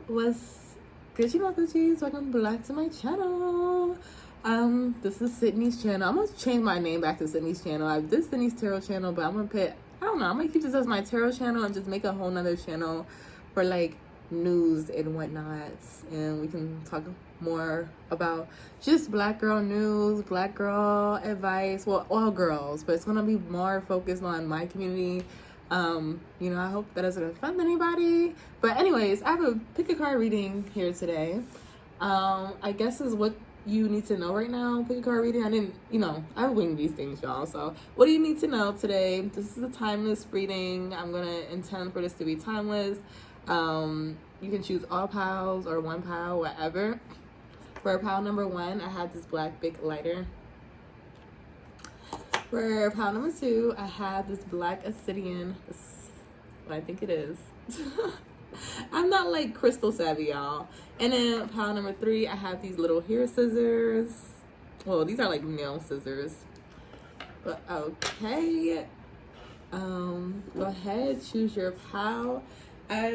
What's good, you Gucci's? Welcome back to my channel. This is Sydney's channel. I'm gonna change my name back to Sydney's channel. I did Sydney's tarot channel, but I'm gonna put, I don't know, I'm gonna keep this as my tarot channel and just make a whole nother channel for like news and whatnot, and we can talk more about just black girl news, black girl advice, well, all girls, but it's gonna be more focused on my community. I hope that doesn't offend anybody, but anyways, I have a pick a card reading here today. I guess is what you need to know right now. Pick a card reading. I wing these things, y'all. So what do you need to know today? This is a timeless reading. I'm gonna intend for this to be timeless. You can choose all piles or one pile, whatever. For pile number 1, I have this black big lighter. For pile number 2, I have this black obsidian. This is what I think it is. I'm not like crystal savvy, y'all. And then pile number 3, I have these little hair scissors. Well, these are like nail scissors. But okay. Go ahead, choose your pile. I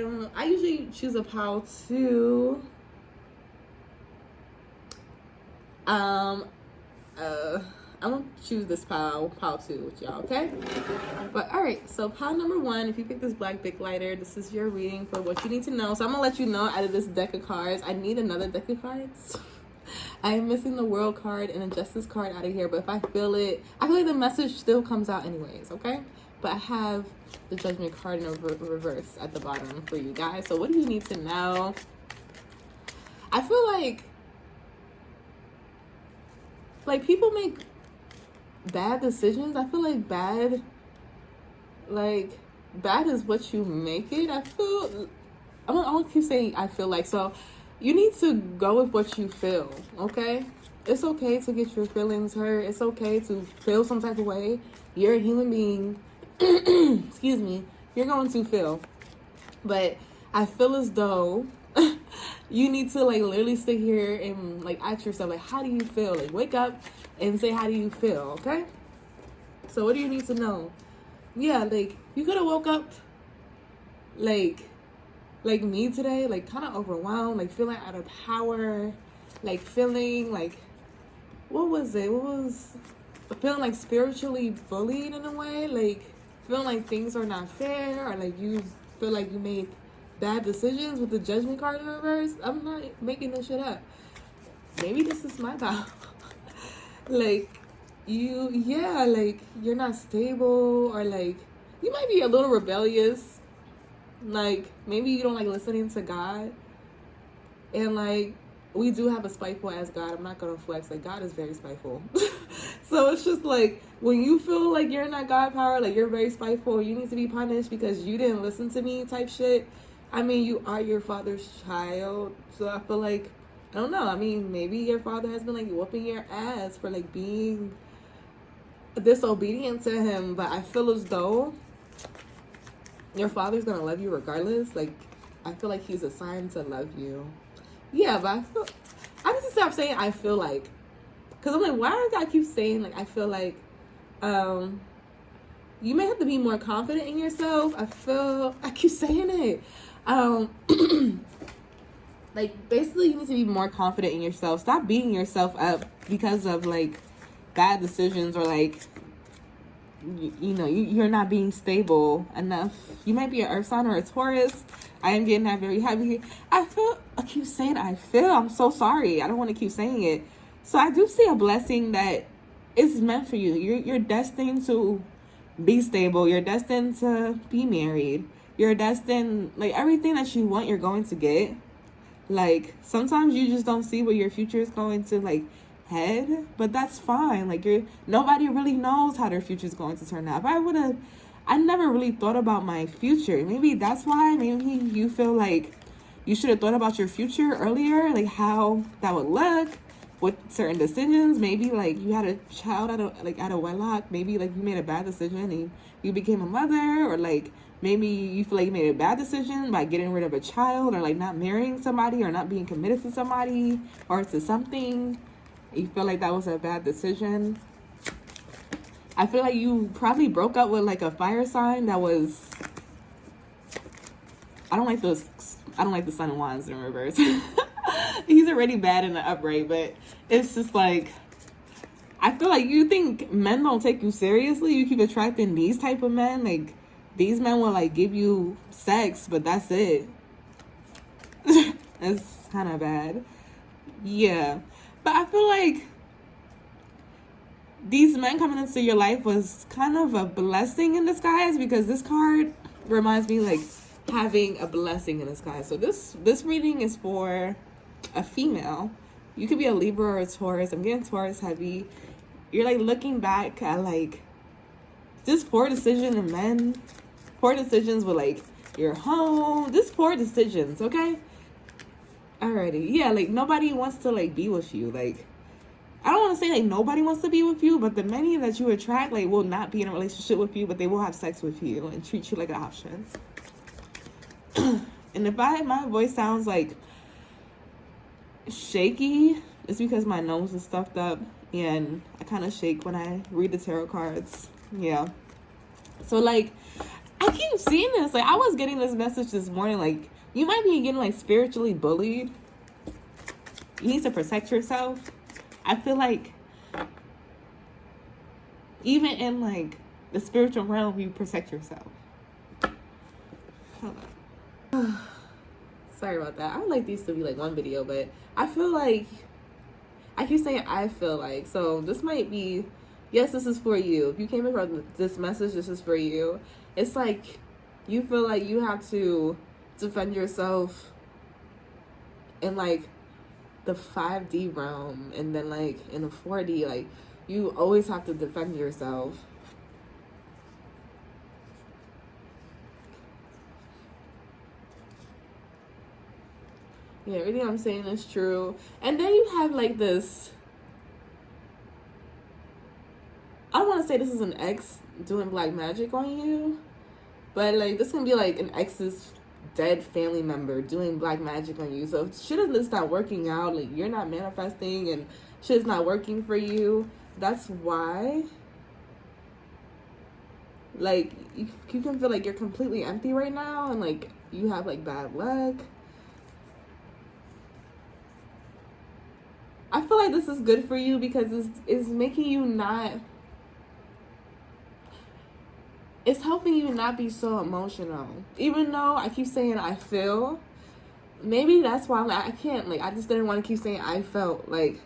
usually choose a pile too. I'm gonna choose this pile 2 with y'all, okay? But all right, so pile number 1, if you pick this black big lighter, this is your reading for what you need to know. So I'm gonna let you know out of this deck of cards, I need another deck of cards. I am missing the world card and a justice card out of here, but if I feel like the message still comes out anyways, okay? But I have the judgment card in reverse at the bottom for you guys. So what do you need to know? I feel like people make bad decisions. I feel like bad is what you make it. I'm gonna keep saying I feel like. So you need to go with what you feel, okay? It's okay to get your feelings hurt. It's okay to feel some type of way. You're a human being. Excuse me. You're going to feel. But I feel as though you need to literally sit here and ask yourself how do you feel? Wake up and say how do you feel, okay? So what do you need to know? Yeah, you could have woke up like me today, kind of overwhelmed, feeling out of power, feeling what was it? What was feeling spiritually bullied in a way, feeling like things are not fair, or you feel like you made bad decisions with the judgment card in reverse. I'm not making this shit up. Maybe this is my power. You're not stable, or you might be a little rebellious. Maybe you don't like listening to God. And we do have a spiteful ass God. I'm not gonna flex. God is very spiteful. So it's just when you feel like you're in that God power, you're very spiteful, you need to be punished because you didn't listen to me type shit. I mean, you are your father's child. So I feel I don't know. I mean, maybe your father has been whooping your ass for being disobedient to him. But I feel as though your father's gonna love you regardless. I feel like he's assigned to love you. Yeah, but I need to stop saying I feel like. Because I'm why do I gotta keep saying I feel like? You may have to be more confident in yourself. I keep saying it. Basically you need to be more confident in yourself. Stop beating yourself up because of bad decisions, or you're not being stable enough. You might be an earth sign or a Taurus. I am getting that very heavy. I keep saying I feel. I'm so sorry. I don't want to keep saying it. So I do see a blessing that is meant for you. You're destined to be stable. You're destined to be married. You're destined, everything that you want, you're going to get. Sometimes you just don't see where your future is going to head, but that's fine. Nobody really knows how their future is going to turn out. If I never really thought about my future. Maybe that's why. Maybe you feel you should have thought about your future earlier, how that would look with certain decisions. Maybe you had a child out of wedlock. Maybe you made a bad decision and you became a mother, or maybe you feel you made a bad decision by getting rid of a child, or not marrying somebody, or not being committed to somebody or to something. You feel that was a bad decision. I feel you probably broke up with a fire sign that was I don't like those. I don't like the Sun of Wands in reverse. He's already bad in the upright, but it's just like, I feel like you think men don't take you seriously. You keep attracting these type of men. Like, these men will like give you sex, but that's it. It's kind of bad. Yeah. But I feel like these men coming into your life was kind of a blessing in disguise, because this card reminds me like having a blessing in disguise. So this reading is for a female. You could be a Libra or a Taurus. I'm getting Taurus heavy. You're like looking back at like just poor decision of men, poor decisions with like your home, just poor decisions. Okay. Alrighty. Yeah, like nobody wants to like be with you. Like, I don't want to say like nobody wants to be with you, but the many that you attract like will not be in a relationship with you, but they will have sex with you and treat you like an option. And if my voice sounds like shaky, it's because my nose is stuffed up and I kind of shake when I read the tarot cards. Yeah. So like, I keep seeing this. Like, I was getting this message this morning. Like, you might be getting like spiritually bullied. You need to protect yourself. I feel like even in like the spiritual realm, you protect yourself. Hold on. Sorry about that. I would like these to be like one video, but I feel like, I keep saying I feel like, so this might be, yes, this is for you. If you came across this message, this is for you. It's like you feel like you have to defend yourself in like the 5D realm, and then like in the 4D, like you always have to defend yourself. Yeah, everything I'm saying is true. And then you have like this, I don't want to say this is an ex doing black magic on you, but like this can be like an ex's dead family member doing black magic on you. So if shit is not working out, like you're not manifesting and shit's not working for you, that's why. Like you can feel like you're completely empty right now, and like you have like bad luck. I feel like this is good for you because it's making you not, it's helping you not be so emotional. Even though I keep saying I feel, maybe that's why I'm like, I can't, like, I just didn't want to keep saying I felt. Like,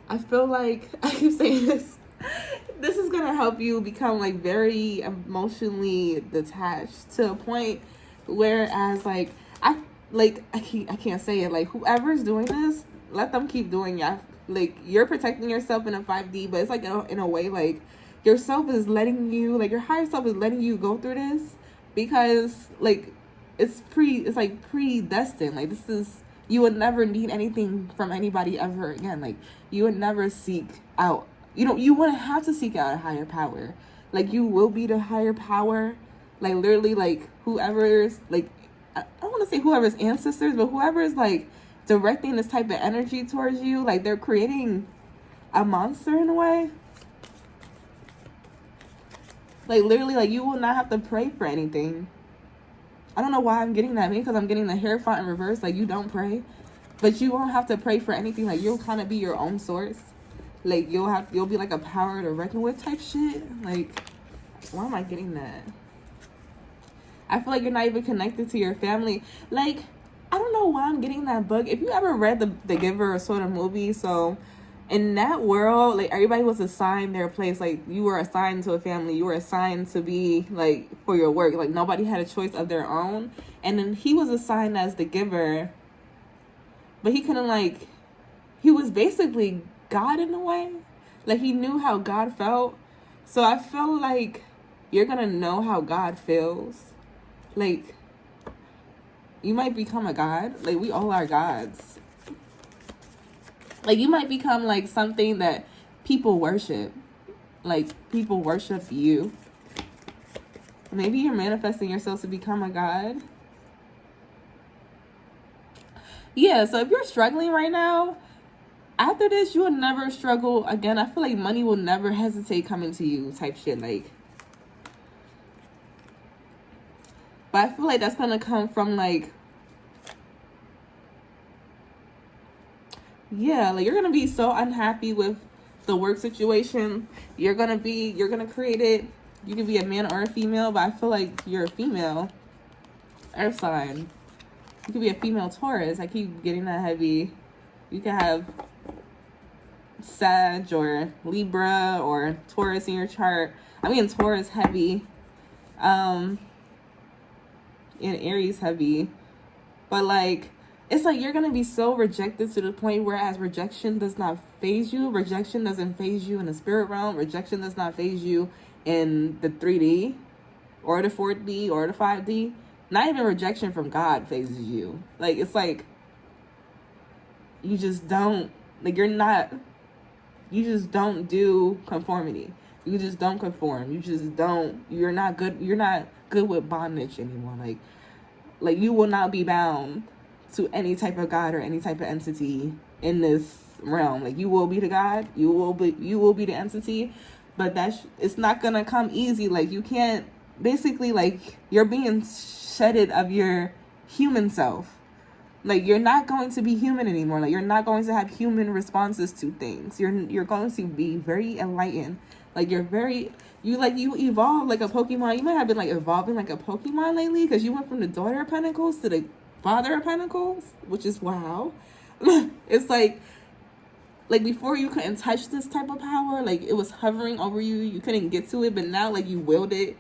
I feel like, I keep saying this, this is going to help you become, like, very emotionally detached to a point whereas, like, I can't say it, like, whoever's doing this, let them keep doing it. Like, you're protecting yourself in a 5D, but it's like in a way, like, yourself is letting you, like, your higher self is letting you go through this because, like, it's like predestined. Like, this is, you would never need anything from anybody ever again. Like, you would never seek out, you wouldn't have to seek out a higher power. Like, you will be the higher power. Like, literally, like, whoever's, like, I don't want to say whoever's ancestors, but whoever's, like, directing this type of energy towards you, like, they're creating a monster in a way. Like, literally, like, you will not have to pray for anything. I don't know why I'm getting that. Maybe because I'm getting the Hierophant in reverse. Like, you don't pray. But you won't have to pray for anything. Like, you'll kind of be your own source. Like, you'll be like a power to reckon with type shit. Like, why am I getting that? I feel like you're not even connected to your family. Like, I don't know why I'm getting that book. If you ever read the Giver sort of movie, so in that world, like, everybody was assigned their place. Like, you were assigned to a family. You were assigned to be, like, for your work. Like, nobody had a choice of their own. And then he was assigned as the giver. But he couldn't, like, he was basically God in a way. Like, he knew how God felt. So I feel like you're going to know how God feels. Like, you might become a god. Like, we all are gods. Like, you might become, like, something that people worship. Like, people worship you. Maybe you're manifesting yourself to become a god. Yeah, so if you're struggling right now, after this, you will never struggle again. I feel like money will never hesitate coming to you type shit. Like, But I feel like that's gonna come from like, yeah, like you're gonna be so unhappy with the work situation. You're gonna create it. You can be a man or a female, but I feel like you're a female earth sign. You could be a female Taurus. I keep getting that heavy. You could have Sag or Libra or Taurus in your chart. I mean Taurus heavy. And Aries heavy. But like, it's like you're gonna be so rejected to the point whereas rejection does not phase you. Rejection doesn't phase you in the spirit realm. Rejection does not phase you in the 3D or the 4D or the 5D. Not even rejection from God phases you. Like, it's like you just don't, like, you just don't do conformity. You just don't conform. You're not good with bondage anymore. Like you will not be bound to any type of God or any type of entity in this realm. Like, you will be the God, you will be the entity, but it's not gonna come easy. Like, you can't, basically, like, you're being shedded of your human self. Like, you're not going to be human anymore. Like, you're not going to have human responses to things. You're going to be very enlightened. Like, you evolve like a Pokemon. You might have been like evolving like a Pokemon lately, because you went from the Daughter of Pentacles to the Father of Pentacles, which is wow. It's like before you couldn't touch this type of power. Like, it was hovering over you. You couldn't get to it, but now, like, you willed it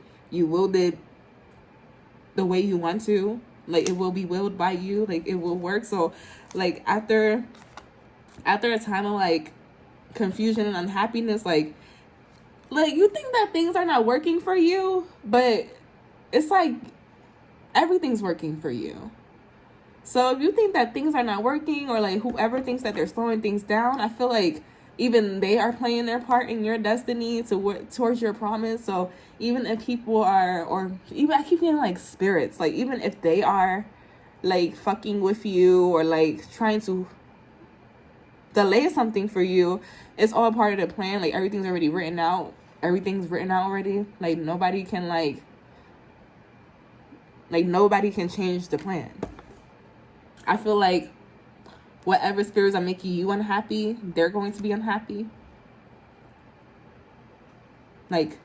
the way you want to. Like, it will be willed by you. Like, it will work. So, like, after a time of like confusion and unhappiness, like you think that things are not working for you, but it's like everything's working for you. So if you think that things are not working, or like whoever thinks that they're slowing things down, I feel like even they are playing their part in your destiny to work towards your promise. So even if people are, or even I keep getting like spirits, like even if they are like fucking with you or like trying to delay something for you, it's all part of the plan. Like, everything's already written out. Everything's written out already. Like, nobody can nobody can change the plan. I feel like whatever spirits are making you unhappy, they're going to be unhappy. Like,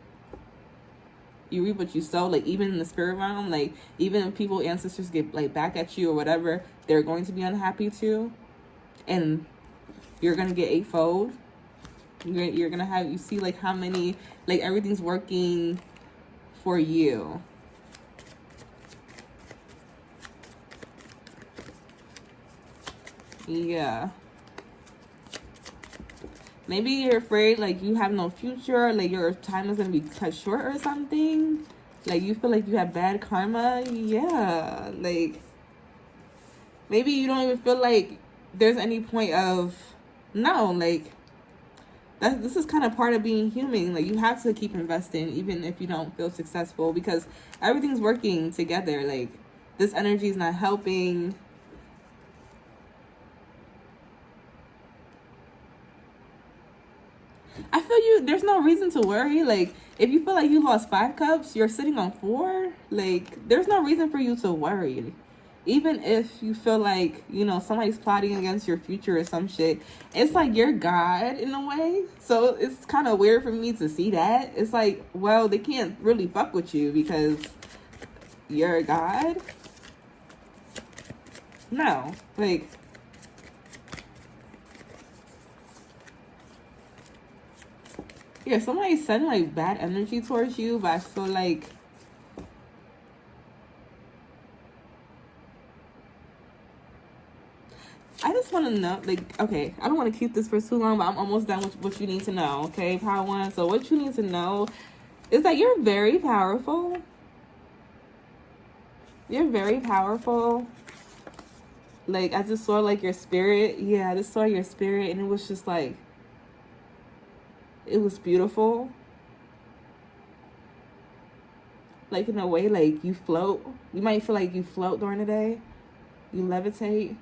you reap what you sow. Like, even in the spirit realm, like, even if people, ancestors get like back at you or whatever, they're going to be unhappy too. And you're gonna get eightfold. You're gonna have, you see like how many, like, everything's working for you. Yeah. Maybe you're afraid like you have no future, like your time is gonna be cut short or something. Like, you feel like you have bad karma. Yeah. Like, maybe you don't even feel like there's any point of, no, like, this is kind of part of being human. Like, you have to keep investing even if you don't feel successful, because everything's working together. Like, this energy is not helping. I feel you, there's no reason to worry. Like, if you feel like you lost 5 cups, you're sitting on 4. Like, there's no reason for you to worry. Even if you feel like, you know, somebody's plotting against your future or some shit, it's like you're God in a way. So it's kind of weird for me to see that. It's like, well, they can't really fuck with you because you're God. No, like, yeah, somebody's sending like bad energy towards you, but I feel like I just want to know, like, okay, I don't want to keep this for too long, but I'm almost done with what you need to know, okay, Power One? So what you need to know is that you're very powerful. You're very powerful. Like, I just saw, like, your spirit. Yeah, I just saw your spirit, and it was just, like, it was beautiful. Like, in a way, like, you float. You might feel like you float during the day. You levitate.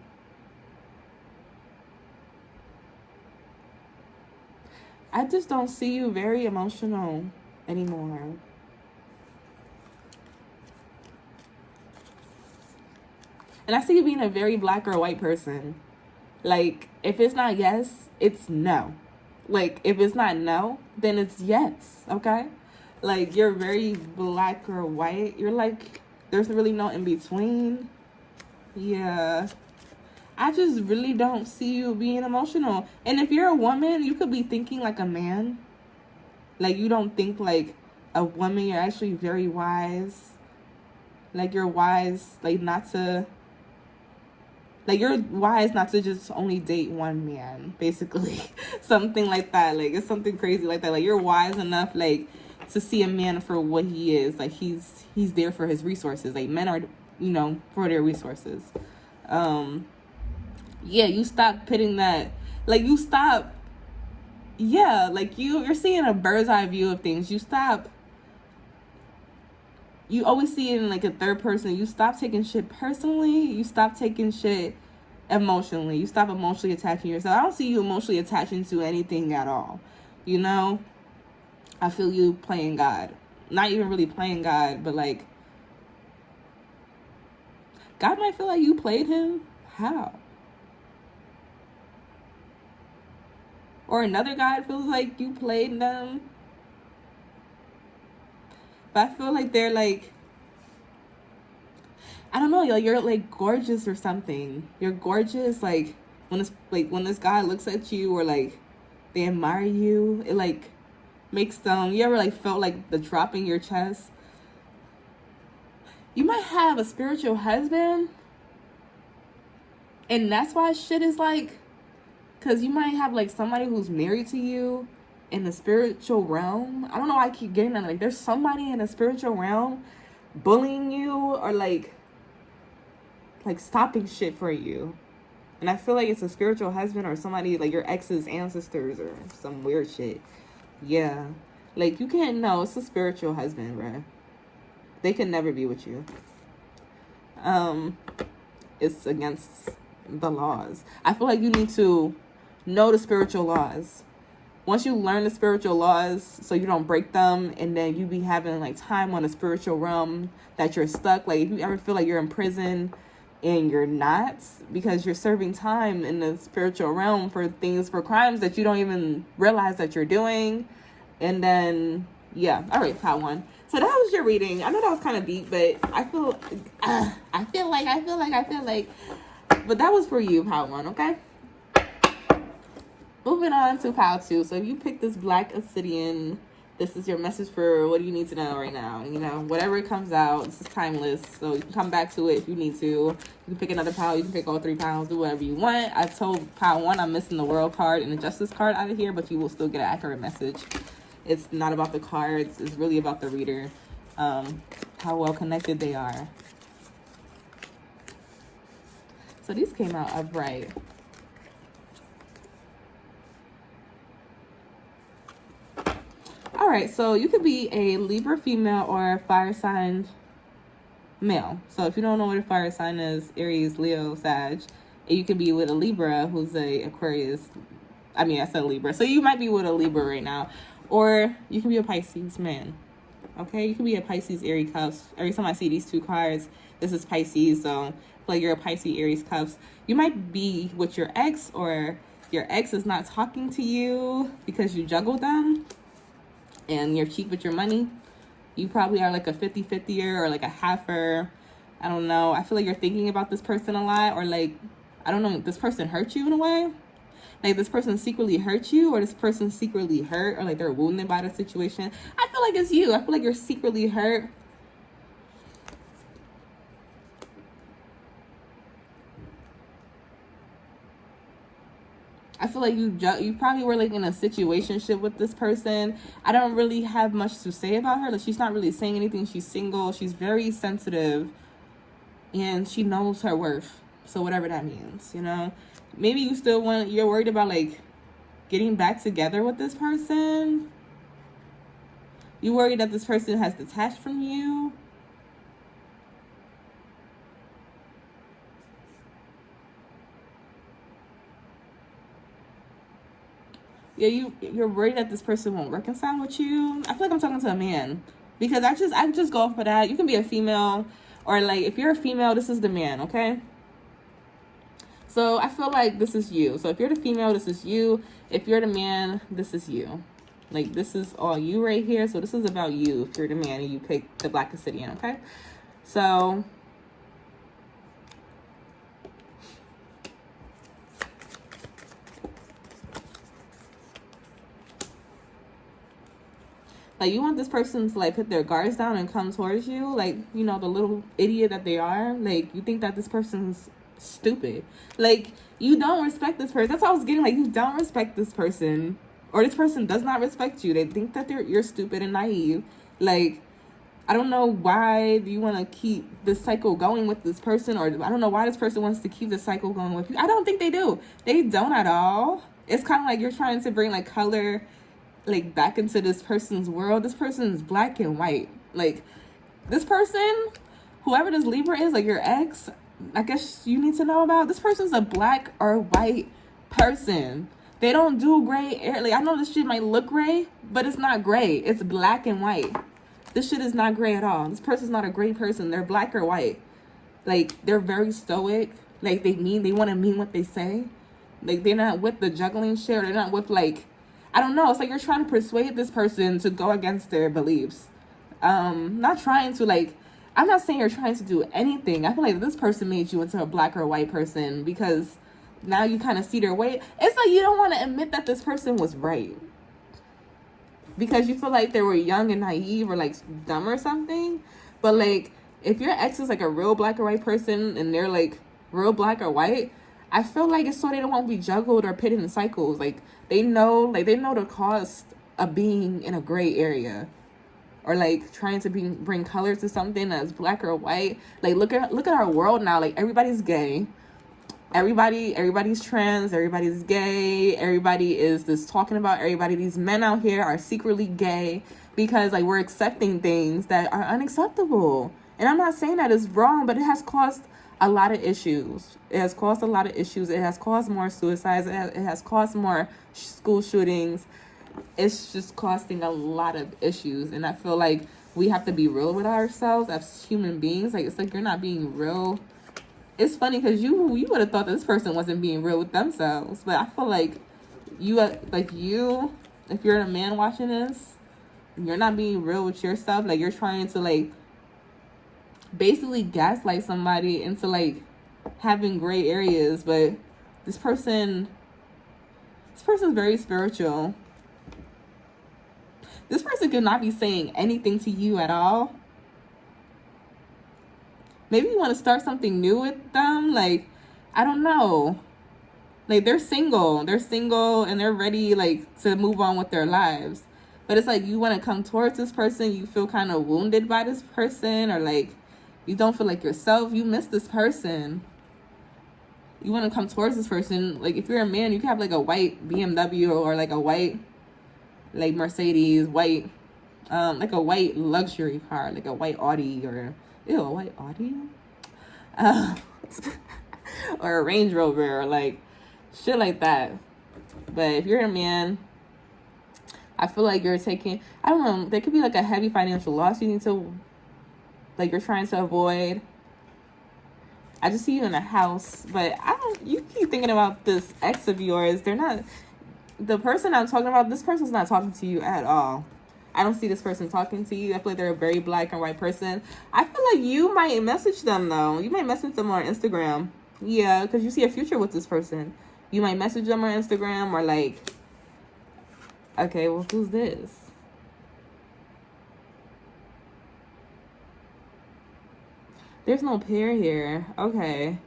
I just don't see you very emotional anymore. And I see you being a very black or white person. Like, if it's not yes, it's no. Like, if it's not no, then it's yes, okay? Like, you're very black or white. You're like, there's really no in between. Yeah. I just really don't see you being emotional. And if you're a woman, you could be thinking like a man. Like, you don't think like a woman. You're actually very wise. Like, you're wise, like, not to... Like, you're wise not to just only date one man, basically. Something like that. Like, it's something crazy like that. Like, you're wise enough, like, to see a man for what he is. Like, he's there for his resources. Like, men are, you know, for their resources. Yeah, you stop pitting that. Like, you stop... Yeah, like, you're seeing a bird's eye view of things. You stop... You always see it in, like, a third person. You stop taking shit personally. You stop taking shit emotionally. You stop emotionally attaching yourself. I don't see you emotionally attaching to anything at all. You know? I feel you playing God. Not even really playing God, but, like, God might feel like you played him. How? Or another God feels like you played them. But I feel like they're like, I don't know, yo, you're like gorgeous or something. You're gorgeous, like when this guy looks at you or like they admire you, it like makes them. You ever like felt like the drop in your chest? You might have a spiritual husband, and that's why shit is like, cause you might have like somebody who's married to you in the spiritual realm. I don't know why I keep getting that. Like, there's somebody in the spiritual realm bullying you or like stopping shit for you. And I feel like it's a spiritual husband or somebody like your ex's ancestors or some weird shit. Yeah. Like, you can't know. It's a spiritual husband, bruh. They can never be with you. It's against the laws. I feel like you need to know the spiritual laws. Once you learn the spiritual laws so you don't break them, and then you be having like time on the spiritual realm that you're stuck. Like, if you ever feel like you're in prison and you're not, because you're serving time in the spiritual realm for crimes that you don't even realize that you're doing. And then, yeah. All right, part one. So that was your reading. I know that was kind of deep, but I feel like, but that was for you, part one, okay? Moving on to pile 2. So if you pick this black obsidian, this is your message for what do you need to know right now. You know, whatever comes out, this is timeless. So you can come back to it if you need to. You can pick another pile. You can pick all 3 piles. Do whatever you want. I told pile 1 I'm missing the world card and the justice card out of here, but you will still get an accurate message. It's not about the cards. It's really about the reader. How well connected they are. So these came out upright. All right, so you could be a Libra female or a fire sign male. So if you don't know what a fire sign is, Aries, Leo, Sag, and you could be with a Libra who's a Aquarius. I said Libra. So you might be with a Libra right now. Or you can be a Pisces man. Okay, you can be a Pisces, Aries, cups. Every time I see these 2 cards, this is Pisces. So like you're a Pisces, Aries, cups. You might be with your ex, or your ex is not talking to you because you juggle them. And you're cheap with your money. You probably are like a 50-50er or like a halfer. I don't know. I feel like you're thinking about this person a lot, or like, I don't know, this person hurt you in a way. Like, this person secretly hurt you, or this person secretly hurt, or like they're wounded by the situation. I feel like it's you. I feel like you're secretly hurt. I feel like you probably were like in a situationship with this person. I don't really have much to say about her. Like, she's not really saying anything. She's single. She's very sensitive, and she knows her worth. So whatever that means, you know. Maybe you're worried about like getting back together with this person. You worried that this person has detached from you. Yeah, you're worried that this person won't reconcile with you. I feel like I'm talking to a man, because I just go for that. You can be a female, or like if you're a female, this is the man, okay? So I feel like this is you. So if you're the female, this is you. If you're the man, this is you. Like, this is all you right here. So this is about you if you're the man and you pick the Black Obsidian, okay? So like, you want this person to, like, put their guards down and come towards you, like, you know, the little idiot that they are. Like, you think that this person's stupid. Like, you don't respect this person. That's what I was getting. Like, you don't respect this person, or this person does not respect you. They think that you're stupid and naive. Like, I don't know why you want to keep this cycle going with this person, or I don't know why this person wants to keep the cycle going with you. I don't think they do. They don't at all. It's kind of like you're trying to bring, like, color, like, back into this person's world. This person is black and white. Like, this person, whoever this Libra is, like your ex, I guess you need to know about. This person's a black or white person. They don't do gray area. Like, I know this shit might look gray, but it's not gray. It's black and white. This shit is not gray at all. This person's not a gray person. They're black or white. Like, they're very stoic. Like, they want to mean what they say. Like, they're not with the juggling shit, or they're not with, like, I don't know. It's like you're trying to persuade this person to go against their beliefs. Not trying to, like, I'm not saying you're trying to do anything. I feel like this person made you into a black or white person because now you kind of see their way. It's like you don't want to admit that this person was right because you feel like they were young and naive or, like, dumb or something. But, like, if your ex is, like, a real black or white person and they're, like, real black or white, I feel like it's so they don't want to be juggled or put in cycles. Like, they know the cost of being in a gray area, or, like, trying to bring color to something that's black or white. Like, look at our world now. Like, everybody's gay. Everybody's trans. Everybody's gay. Everybody is just talking about everybody. These men out here are secretly gay because, like, we're accepting things that are unacceptable. And I'm not saying that it's wrong, but it has caused a lot of issues. It has caused a lot of issues. It has caused more suicides. It has caused more school shootings. It's just costing a lot of issues. And I feel like we have to be real with ourselves as human beings. Like, it's like you're not being real. It's funny because you would have thought that this person wasn't being real with themselves. But I feel like if you're a man watching this, you're not being real with yourself. Like, you're trying to, like, basically gaslight somebody into, like, having gray areas. But this person's very spiritual. This person could not be saying anything to you at all. Maybe you want to start something new with them. Like, I don't know. Like, they're single and they're ready, like, to move on with their lives. But it's like you want to come towards this person, you feel kind of wounded by this person, or, like, you don't feel like yourself. You miss this person. You want to come towards this person. Like, if you're a man, you can have, like, a white BMW or, like, a white, like, Mercedes, white, like a white luxury car, like a white Audi, or, a white Audi? Or a Range Rover, or, like, shit like that. But if you're a man, I feel like you're taking, I don't know, there could be, like, a heavy financial loss you need to, like, you're trying to avoid. I just see you in a house, but you keep thinking about this ex of yours. They're not, the person I'm talking about, this person's not talking to you at all. I don't see this person talking to you. I feel like they're a very black and white person. I feel like you might message them, though. You might message them on Instagram. Yeah, because you see a future with this person. You might message them on Instagram, or, like, okay, well, who's this? There's no pair here. Okay.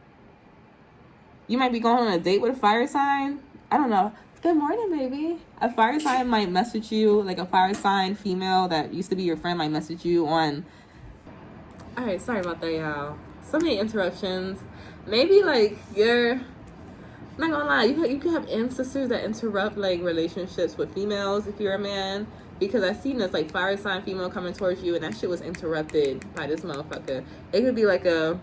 You might be going on a date with a fire sign. I don't know. Good morning, baby. A fire sign might message you, like a fire sign female that used to be your friend might message you on. All right, sorry about that, y'all. So many interruptions. Maybe, like, I'm not gonna lie, you can have ancestors that interrupt, like, relationships with females if you're a man. Because I seen this, like, fire sign female coming towards you, and that shit was interrupted by this motherfucker. It could be like a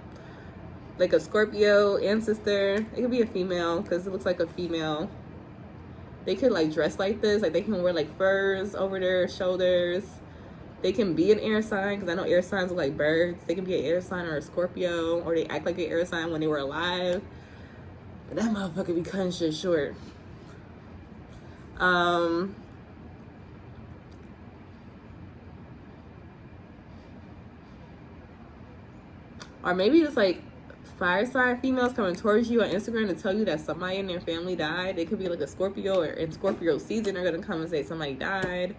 Scorpio ancestor. It could be a female, because it looks like a female. They could, like, dress like this. Like, they can wear, like, furs over their shoulders. They can be an air sign, because I know air signs look like birds. They can be an air sign or a Scorpio, or they act like an air sign when they were alive. That motherfucker be cutting shit short. Or maybe it's like fire sign females coming towards you on Instagram to tell you that somebody in their family died. It could be like a Scorpio, or in Scorpio season, they're gonna come and say somebody died.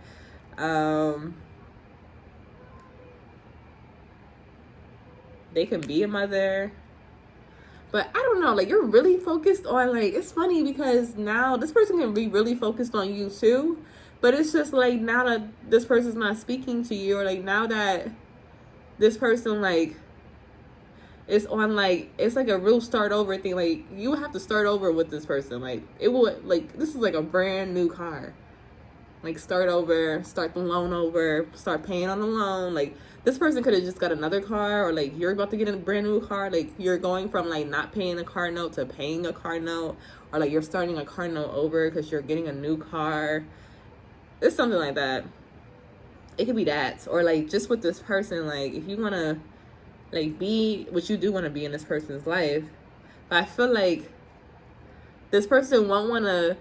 They can be a mother. But I don't know, like, you're really focused on, like, it's funny because now this person can be really focused on you too. But it's just like, now that this person's not speaking to you, or like now that this person, like, is on, like, it's like a real start over thing. Like, you have to start over with this person. Like, it will, like, this is like a brand new car. Like, start over, start the loan over, start paying on the loan. Like, this person could have just got another car, or like you're about to get a brand new car. Like, you're going from like not paying a car note to paying a car note, or like you're starting a car note over because you're getting a new car. It's something like that. It could be that, or like just with this person, like if you want to like be what you do want to be in this person's life. But I feel like this person won't want to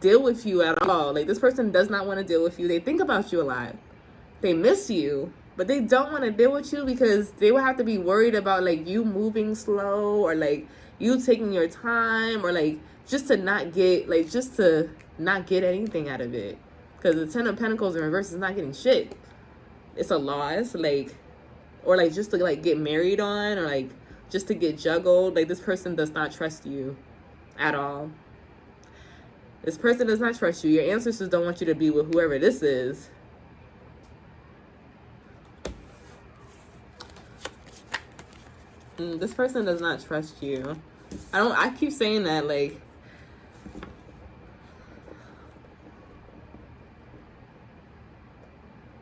deal with you at all. Like, this person does not want to deal with you. They think about you a lot. They miss you, but they don't want to deal with you because they will have to be worried about like you moving slow, or like you taking your time, or like just to not get anything out of it. Because the Ten of Pentacles in reverse is not getting shit. It's a loss, like, or like just to like get married on, or like just to get juggled. Like, this person does not trust you at all. This person does not trust you. Your ancestors don't want you to be with whoever this is. This person does not trust you. I keep saying that, like,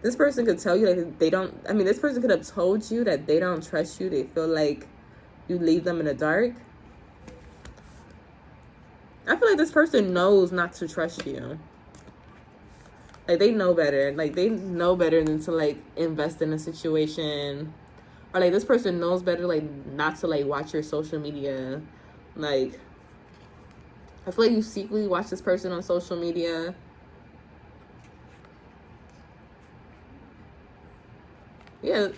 this person could tell you like they don't, I mean, this person could have told you that they don't trust you. They feel like you leave them in the dark. I feel like this person knows not to trust you. Like, they know better. Like, they know better than to like invest in a situation. Or like, this person knows better like not to like watch your social media. Like, I feel like you secretly watch this person on social media. Yeah.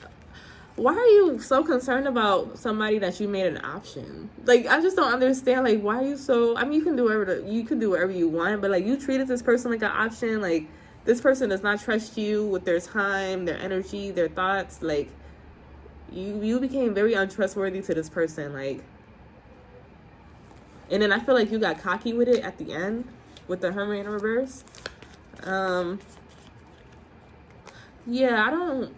Why are you so concerned about somebody that you made an option? Like, I just don't understand. Like, why are you so, I mean, you can do whatever you want, but like, you treated this person like an option. Like, this person does not trust you with their time, their energy, their thoughts. Like, you became very untrustworthy to this person. Like, and then I feel like you got cocky with it at the end with the Hermit in reverse. Yeah,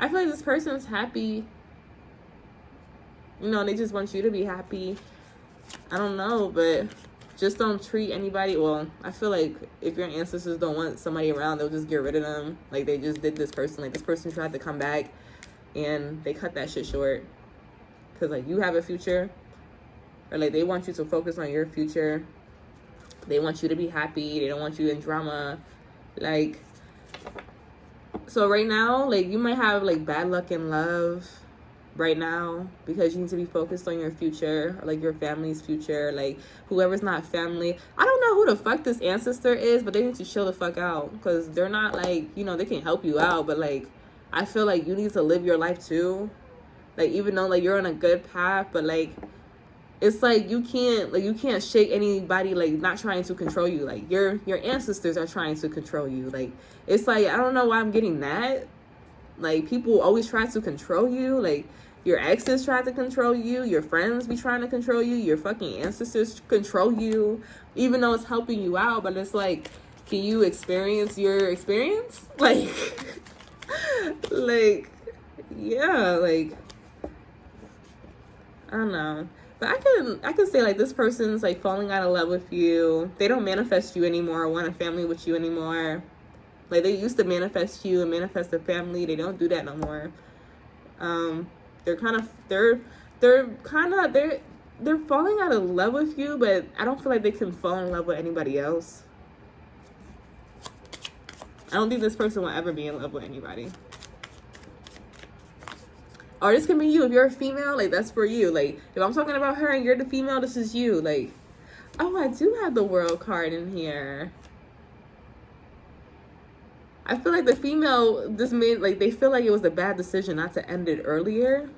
I feel like this person's happy. You know, they just want you to be happy. I don't know, but just don't treat anybody. Well, I feel like if your ancestors don't want somebody around, they'll just get rid of them. Like, they just did this person. Like, this person tried to come back, and they cut that shit short. Because, like, you have a future. Or, like, they want you to focus on your future. They want you to be happy. They don't want you in drama. Like, so right now, like, you might have like bad luck in love right now because you need to be focused on your future, or like your family's future. Like, whoever's not family, I don't know who the fuck this ancestor is, but they need to chill the fuck out, because they're not like, you know, they can help you out, but like, I feel like you need to live your life too. Like, even though like you're on a good path, but like, it's like you can't shake anybody like not trying to control you. Like, your ancestors are trying to control you. Like, it's like, I don't know why I'm getting that. Like, people always try to control you. Like, your exes try to control you, your friends be trying to control you, your fucking ancestors control you, even though it's helping you out. But it's like, can you experience your experience? Like, like, yeah, like, I don't know. But I can say like, this person's like falling out of love with you. They don't manifest you anymore or want a family with you anymore. Like, they used to manifest you and manifest a family. They don't do that no more. They're falling out of love with you, but I don't feel like they can fall in love with anybody else. I don't think this person will ever be in love with anybody. Or this can be you. If you're a female, like, that's for you. Like, if I'm talking about her and you're the female, this is you. Like, oh, I do have the world card in here. I feel like the female, this made, like, they feel like it was a bad decision not to end it earlier.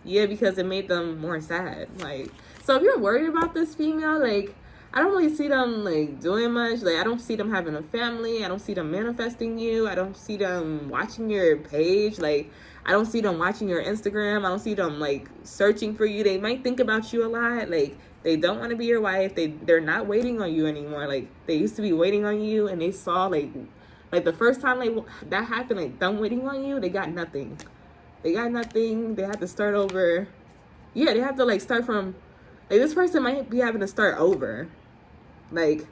Yeah, because it made them more sad. Like, so if you're worried about this female, like, I don't really see them, like, doing much. Like, I don't see them having a family. I don't see them manifesting you. I don't see them watching your page. Like, I don't see them watching your Instagram. I don't see them, like, searching for you. They might think about you a lot. Like, they don't want to be your wife. They're not waiting on you anymore. Like, they used to be waiting on you, and they saw, like the first time, like, that happened, like, them waiting on you, they got nothing. They got nothing. They had to start over. Yeah, they have to, like, start from, like, this person might be having to start over. Like,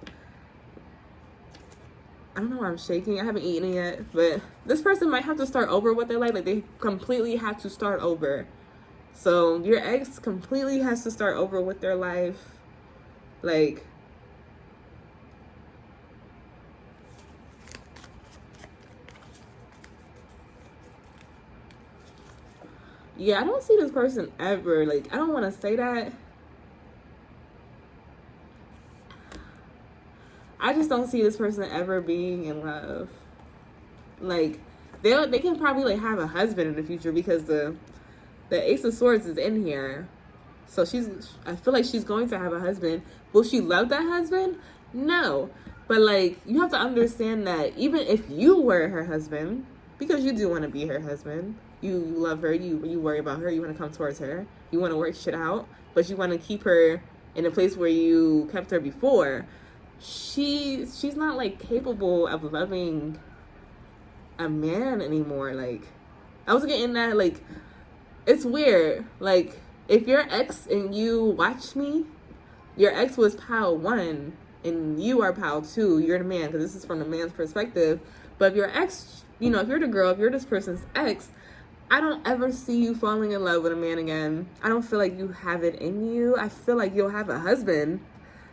I don't know why I'm shaking. I haven't eaten it yet. But this person might have to start over with their life. Like, they completely have to start over. So, your ex completely has to start over with their life. Like, yeah, I don't see this person ever. Like, I don't want to say that. I just don't see this person ever being in love. Like, they can probably, like, have a husband in the future because the Ace of Swords is in here. So I feel like she's going to have a husband. Will she love that husband? No. But, like, you have to understand that even if you were her husband, because you do want to be her husband, you love her, you worry about her, you want to come towards her, you want to work shit out, but you want to keep her in a place where you kept her before. She's not, like, capable of loving a man anymore. Like, I was getting that, like, it's weird. Like, if your ex and you watch me, your ex was pile 1 and you are pile 2, you're the man, because this is from the man's perspective. But if your ex, you know, if you're the girl, if you're this person's ex, I don't ever see you falling in love with a man again. I don't feel like you have it in you. I feel like you'll have a husband.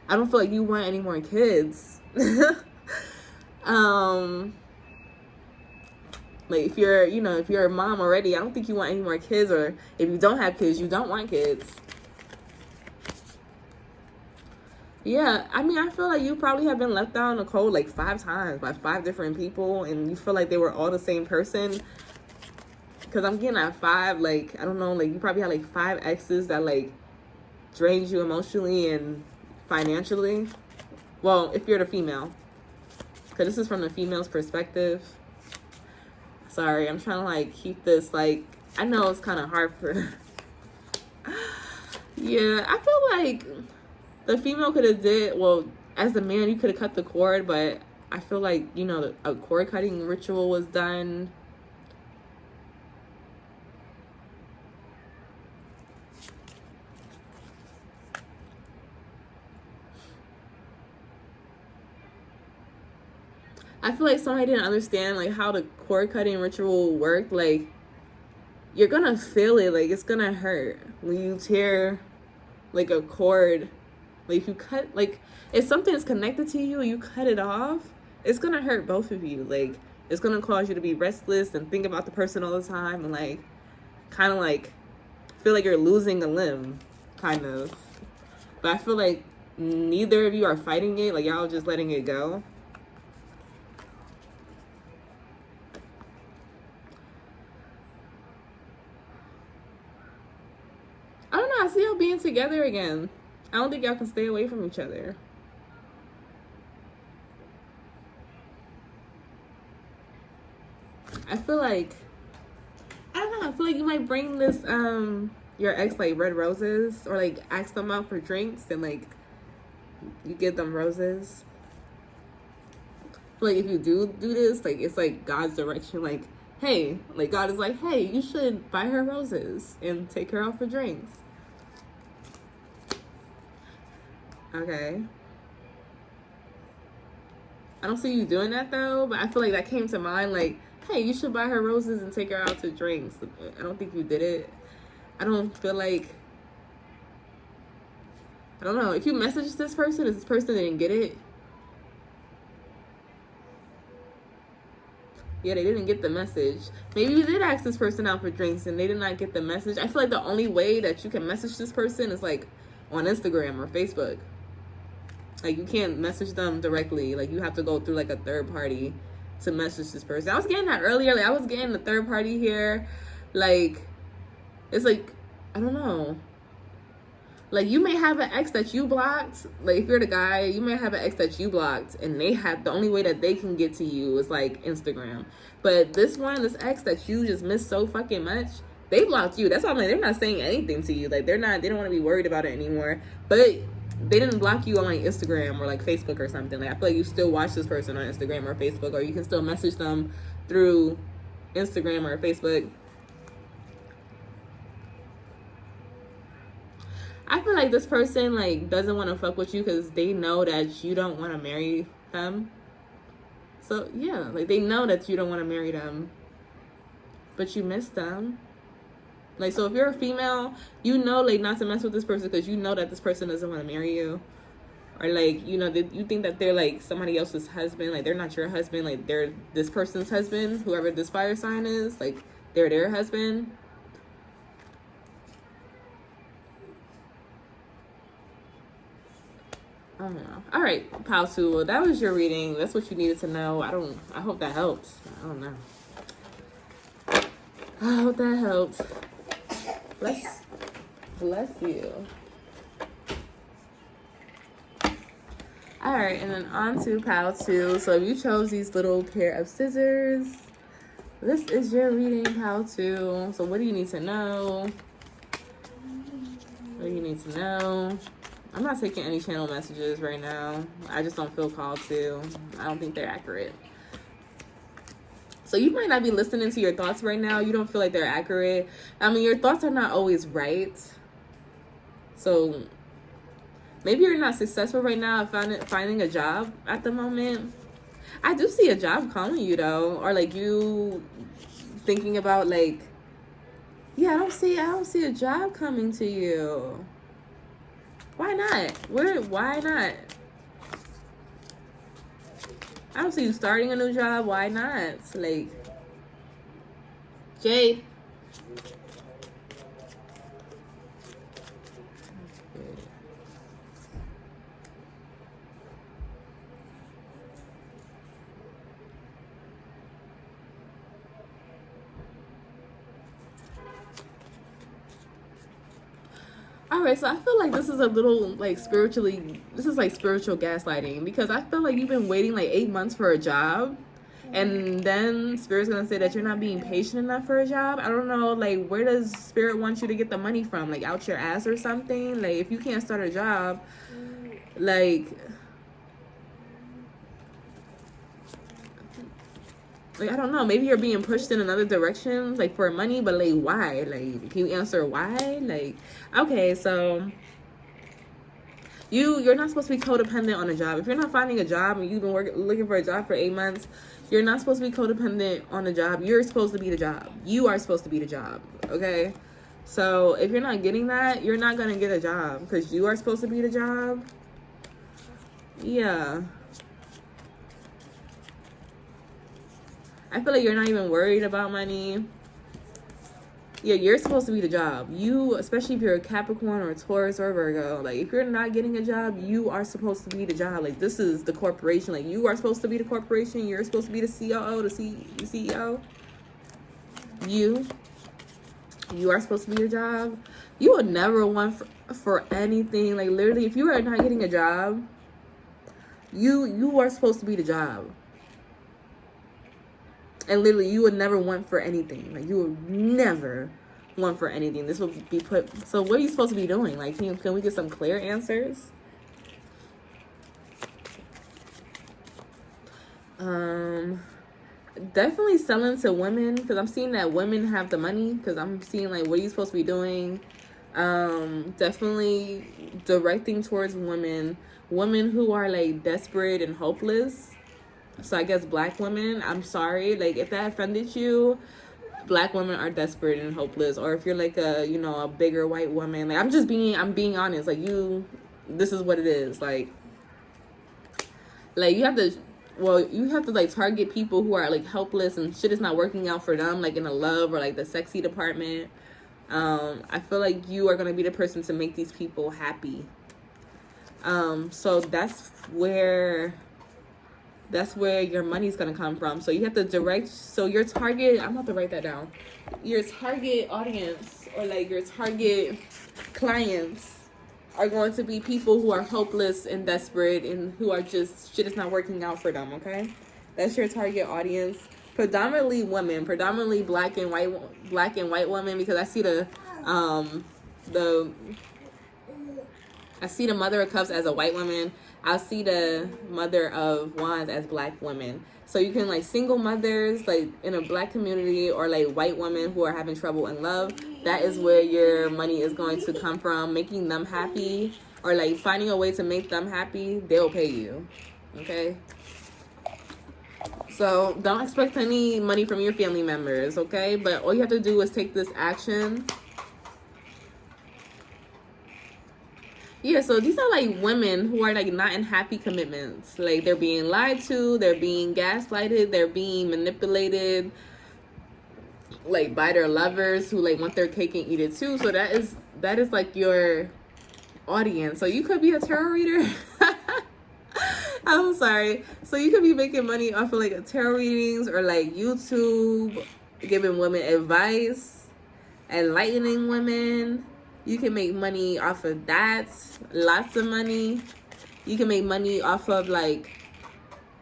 I don't feel like you want any more kids. Like, if you're a mom already, I don't think you want any more kids. Or if you don't have kids, you don't want kids. Yeah, I mean, I feel like you probably have been left out in the cold like 5 times by 5 different people, and you feel like they were all the same person. Because I'm getting at 5, like, I don't know, like, you probably had like 5 exes that, like, drained you emotionally and financially. Well, if you're the female, because this is from the female's perspective. Sorry, I'm trying to, like, keep this, like, I know it's kind of hard for yeah, I feel like the female could have as the man, you could have cut the cord, but I feel like, you know, a cord cutting ritual was done. I feel like somebody didn't understand, like, how the cord cutting ritual worked. Like, you're gonna feel it. Like, it's gonna hurt when you tear, like, a cord. Like, if you cut, like, if something is connected to you and you cut it off, it's gonna hurt both of you. Like, it's gonna cause you to be restless and think about the person all the time and, like, kind of, like, feel like you're losing a limb, kind of. But I feel like neither of you are fighting it. Like, y'all just letting it go. I don't know. I see y'all being together again. I don't think y'all can stay away from each other. I feel like, I don't know, I feel like you might bring this, your ex, like, red roses, or, like, ask them out for drinks, and, like, you give them roses. Like, if you do this, like, it's, like, God's direction, like, hey, like, God is like, hey, you should buy her roses and take her out for drinks. Okay. I don't see you doing that, though, but I feel like that came to mind, like, hey, you should buy her roses and take her out to drinks. I don't think you did it. I don't feel like, I don't know, if you message this person, is this person didn't get it? Yeah, they didn't get the message. Maybe you did ask this person out for drinks and they did not get the message. I feel like the only way that you can message this person is like on Instagram or Facebook. Like, you can't message them directly. Like, you have to go through like a third party to message this person. I was getting that earlier. Like, I was getting the third party here. Like, it's like, I don't know. Like, you may have an ex that you blocked. Like, if you're the guy, you may have an ex that you blocked, and they have, the only way that they can get to you is like Instagram. But this ex that you just missed so fucking much, they blocked you. That's why I'm like, they're not saying anything to you. Like, they don't want to be worried about it anymore. But they didn't block you on like Instagram or like Facebook or something. Like, I feel like you still watch this person on Instagram or Facebook, or you can still message them through Instagram or Facebook. I feel like this person like doesn't want to fuck with you because they know that you don't want to marry them. So yeah, like, they know that you don't want to marry them, but you miss them. Like, so if you're a female, you know, like, not to mess with this person because you know that this person doesn't want to marry you. Or like, you know, you think that they're like somebody else's husband. Like, they're not your husband. Like, they're this person's husband, whoever this fire sign is. Like, they're their husband. I don't know. All right, pal tool. That was your reading. That's what you needed to know. I hope that helped. I don't know. I hope that helped. Bless you. All right, and then on to pal two. So if you chose these little pair of scissors, this is your reading, pal two. So what do you need to know? What do you need to know? I'm not taking any channel messages right now. I just don't feel called to. I don't think they're accurate. So you might not be listening to your thoughts right now. You don't feel like they're accurate. I mean, your thoughts are not always right. So maybe you're not successful right now at finding a job at the moment. I do see a job calling you though, or like you thinking about like, yeah, I don't see a job coming to you. Why not? Why not? I don't see you starting a new job. Why not? Like, Jade. All right, so I feel like this is a little like spiritual gaslighting, because I feel like you've been waiting like 8 months for a job, and then Spirit's gonna say that you're not being patient enough for a job. I don't know, like, where does Spirit want you to get the money from? Like, out your ass or something? Like, if you can't start a job, like I don't know, maybe you're being pushed in another direction, like, for money, but like, why? Like, can you answer why? Like, okay, so you're not supposed to be codependent on a job. If you're not finding a job and you've been looking for a job for 8 months, you're not supposed to be codependent on a job. You're supposed to be the job. You are supposed to be the job, okay? So if you're not getting that, you're not gonna get a job because you are supposed to be the job. Yeah. I feel like you're not even worried about money. Yeah, you're supposed to be the job. You, especially if you're a Capricorn or a Taurus or a Virgo, like, if you're not getting a job, you are supposed to be the job. Like, this is the corporation. Like, you are supposed to be the corporation. You're supposed to be the COO, the CEO. You are supposed to be the job. You would never want for anything. Like, literally, if you are not getting a job, you are supposed to be the job. And literally, you would never want for anything. Like, you would never want for anything. This would be put... So, what are you supposed to be doing? Like, can we get some clear answers? Definitely selling to women. Because I'm seeing that women have the money. Because I'm seeing, like, what are you supposed to be doing? Definitely directing towards women. Women who are, like, desperate and hopeless. So I guess black women, I'm sorry, like, if that offended you, black women are desperate and hopeless. Or if you're like a bigger white woman, like, I'm being honest, like, this is what it is. Like you have to, well, you have to like target people who are like helpless and shit is not working out for them, like in the love or like the sexy department. I feel like you are gonna be the person to make these people happy. So that's where your money's gonna come from. So you have to direct. So your target, I'm about to write that down. Your target audience or like your target clients are going to be people who are hopeless and desperate and who are just shit is not working out for them. Okay, that's your target audience. Predominantly women, predominantly black and white women, because I see the Mother of Cups as a white woman. I see the Mother of Wands as black women. So you can like single mothers like in a black community or like white women who are having trouble in love. That is where your money is going to come from. Making them happy or like finding a way to make them happy. They'll pay you. Okay. So don't expect any money from your family members. Okay. But all you have to do is take this action. Yeah, so these are like women who are like not in happy commitments. Like they're being lied to, they're being gaslighted, they're being manipulated like by their lovers who like want their cake and eat it too. So that is like your audience. So you could be a tarot reader. I'm sorry. So you could be making money off of like tarot readings or like YouTube, giving women advice, enlightening women. You can make money off of that. Lots of money. You can make money off of like,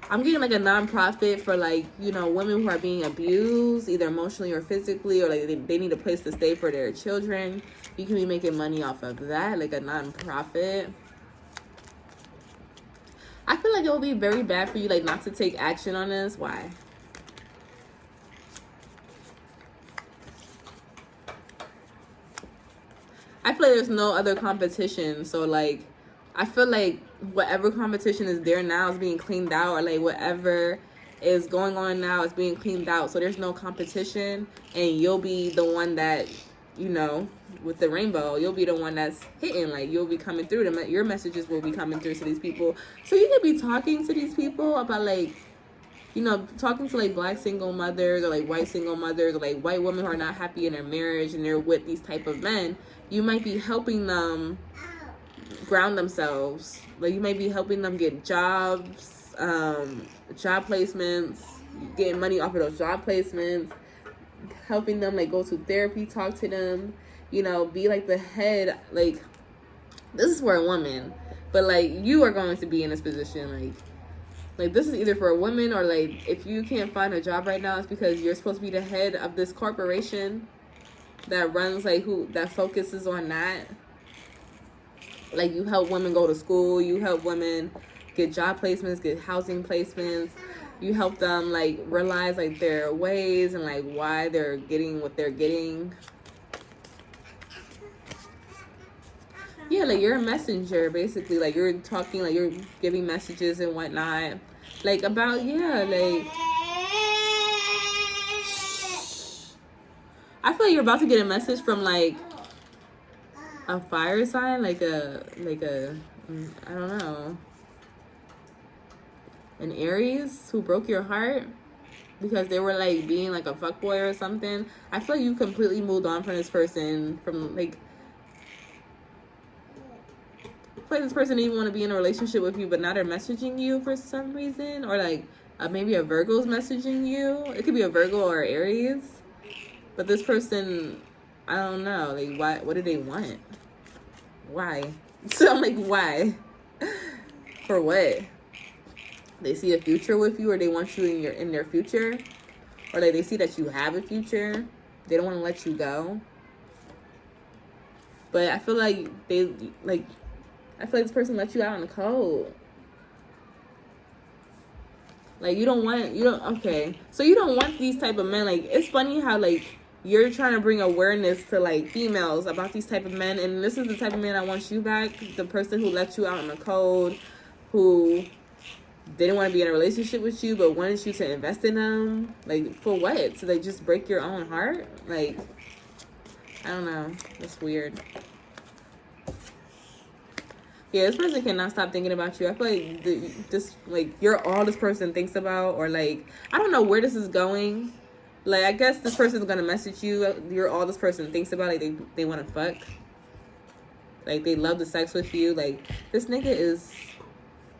I'm getting like a nonprofit for like, you know, women who are being abused, either emotionally or physically, or like they need a place to stay for their children. You can be making money off of that, like a nonprofit. I feel like it will be very bad for you like not to take action on this. Why? I feel like there's no other competition. So like, I feel like whatever competition is there now is being cleaned out, or like whatever is going on now is being cleaned out. So there's no competition, and you'll be the one that, you know, with the rainbow, you'll be the one that's hitting. Like you'll be coming through them. Your messages will be coming through to these people. So you could be talking to these people about like, you know, talking to like black single mothers or like white single mothers or like white women who are not happy in their marriage and they're with these type of men. You might be helping them ground themselves. Like you might be helping them get jobs, job placements, getting money off of those job placements, helping them like go to therapy, talk to them, you know, be like the head. Like this is for a woman, but like you are going to be in this position. Like this is either for a woman or like if you can't find a job right now, it's because you're supposed to be the head of this corporation that runs like that focuses on that. Like you help women go to school, you help women get job placements, get housing placements, you help them like realize like their ways and like why they're getting what they're getting. Yeah, like you're a messenger basically. Like you're talking, like you're giving messages and whatnot, like about, yeah, like I feel like you're about to get a message from like a fire sign, like a I don't know, an Aries who broke your heart because they were like being like a fuckboy or something. I feel like you completely moved on from this person, from like this person didn't even want to be in a relationship with you, but now they're messaging you for some reason, or like maybe a Virgo's messaging you. It could be a Virgo or Aries, but this person, I don't know, like why? What do they want? Why? So I'm like, why? For what? They see a future with you, or they want you in their future, or like they see that you have a future. They don't want to let you go. But I feel like I feel like this person let you out in the cold. Like you don't, okay. So you don't want these type of men. Like it's funny how like you're trying to bring awareness to like females about these type of men, and this is the type of man I want you back. The person who let you out in the cold, who didn't want to be in a relationship with you but wanted you to invest in them. Like for what? So they just break your own heart? Like I don't know. That's weird. Yeah, this person cannot stop thinking about you. I feel like this, like, you're all this person thinks about, or like, I don't know where this is going. Like, I guess this person's gonna message you. You're all this person thinks about. Like, they want to fuck. Like, they love the sex with you. Like, this nigga is,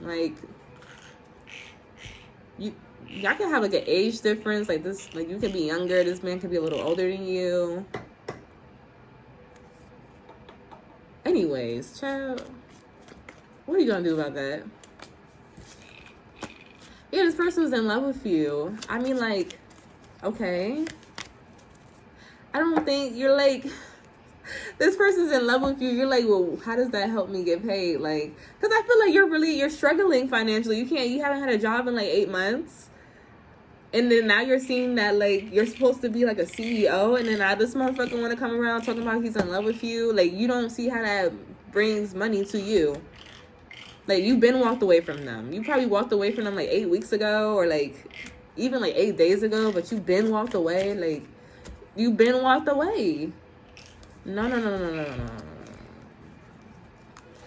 like, y'all can have like an age difference. Like, this, like, you can be younger. This man can be a little older than you. Anyways, child, what are you gonna do about that? Yeah, this person was in love with you. I mean, like, okay. I don't think you're like, this person's in love with you. You're like, well, how does that help me get paid? Like, because I feel like you're struggling financially. You haven't had a job in like 8 months. And then now you're seeing that, like, you're supposed to be like a CEO. And then now this motherfucker want to come around talking about he's in love with you. Like, you don't see how that brings money to you. Like, you've been walked away from them. You probably walked away from them like 8 weeks ago, or like even like 8 days ago, but you've been walked away. Like, you've been walked away. No.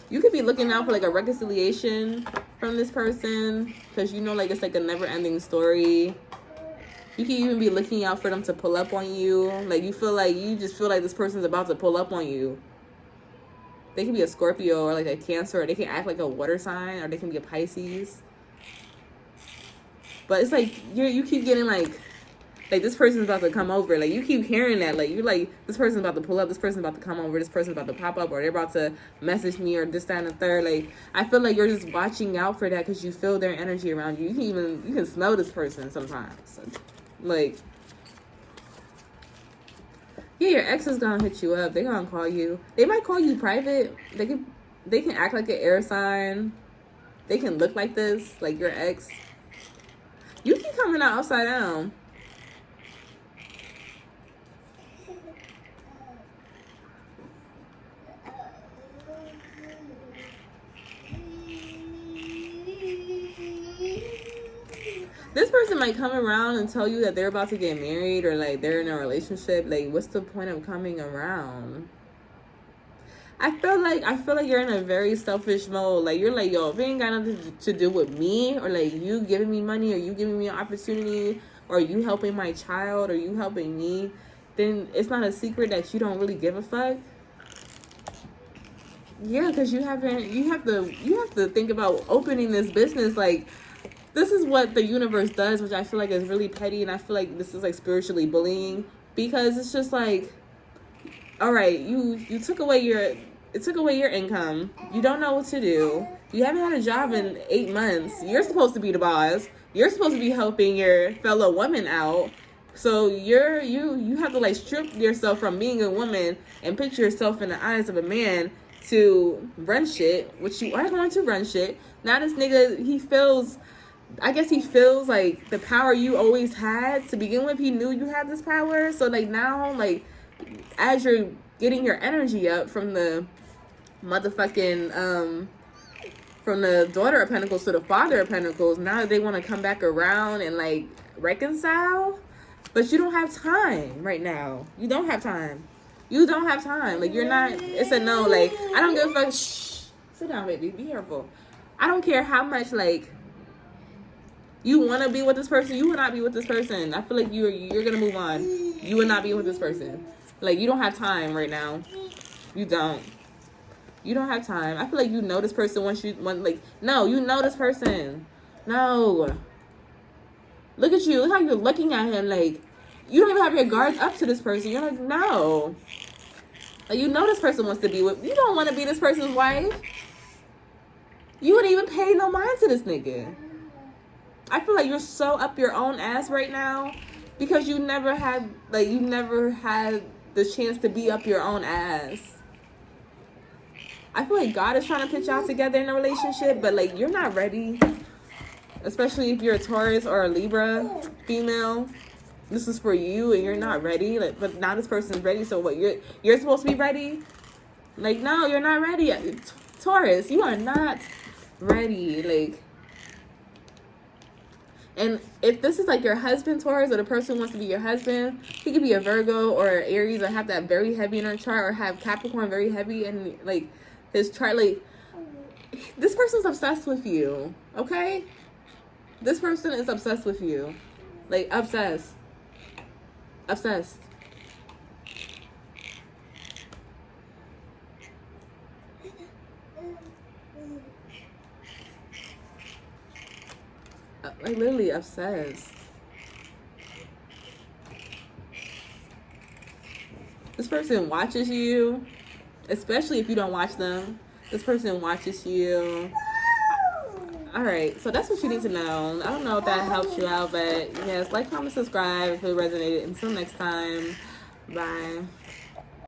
You could be looking out for like a reconciliation from this person, because you know, like, it's like a never ending story. You can even be looking out for them to pull up on you. Like, you just feel like this person's about to pull up on you. They can be a Scorpio or like a Cancer, or they can act like a water sign, or they can be a Pisces. But it's like you keep getting like this person's about to come over. Like, you keep hearing that. Like, you're like, this person's about to pull up, this person's about to come over, this person's about to pop up, or they're about to message me, or this, that, and the third. Like, I feel like you're just watching out for that because you feel their energy around you. You can smell this person sometimes. Like, yeah, your ex is gonna hit you up. They're gonna call you. They might call you private. They can act like an air sign. They can look like this, like your ex. You keep coming out upside down. This person might come around and tell you that they're about to get married, or like they're in a relationship. Like, what's the point of coming around? I feel like you're in a very selfish mode. Like, you're like, yo, if it ain't got nothing to do with me, or like you giving me money, or you giving me an opportunity, or you helping my child, or you helping me, then it's not a secret that you don't really give a fuck. Yeah, because you have to think about opening this business. Like, this is what the universe does, which I feel like is really petty, and I feel like this is like spiritually bullying, because it's just like, all right, it took away your income. You don't know what to do. You haven't had a job in 8 months. You're supposed to be the boss. You're supposed to be helping your fellow woman out. So you have to like strip yourself from being a woman and put yourself in the eyes of a man to run shit, which you are going to run shit. Now this nigga, I guess he feels like the power you always had to begin with. He knew you had this power. So like now, like, as you're getting your energy up from the motherfucking from the daughter of pentacles to the father of pentacles, now they want to come back around and like reconcile, but you don't have time right now. You don't have time. Like, you're not, it's a no. Like, I don't give a fuck. Shh, sit down, baby, be careful. I don't care how much like you want to be with this person. You will not be with this person. I feel like you're gonna move on. You will not be with this person. Like, you don't have time right now. You don't have time. I feel like you know this person you know this person. No. Look at you. Look how you're looking at him. Like, you don't even have your guards up to this person. You're like, no. Like, you know this person wants to be with. You don't want to be this person's wife. You wouldn't even pay no mind to this nigga. I feel like you're so up your own ass right now because you never had the chance to be up your own ass. I feel like God is trying to put y'all together in a relationship, but like, you're not ready. Especially if you're a Taurus or a Libra female. This is for you and you're not ready. Like, but now this person's ready, so what, you're supposed to be ready? Like, no, you're not ready. Taurus, you are not ready. Like, and if this is like your husband, Taurus, or the person who wants to be your husband, he could be a Virgo or Aries, or have that very heavy in her chart, or have Capricorn very heavy in like his chart. Like, This person's obsessed with you, okay? This person is obsessed with you. Like, obsessed. Obsessed. Like, literally obsessed. This person watches you, especially if you don't watch them. This person watches you. All right, so that's what you need to know. I don't know if that helps you out, but yes, like, comment, subscribe if it resonated. Until next time, bye.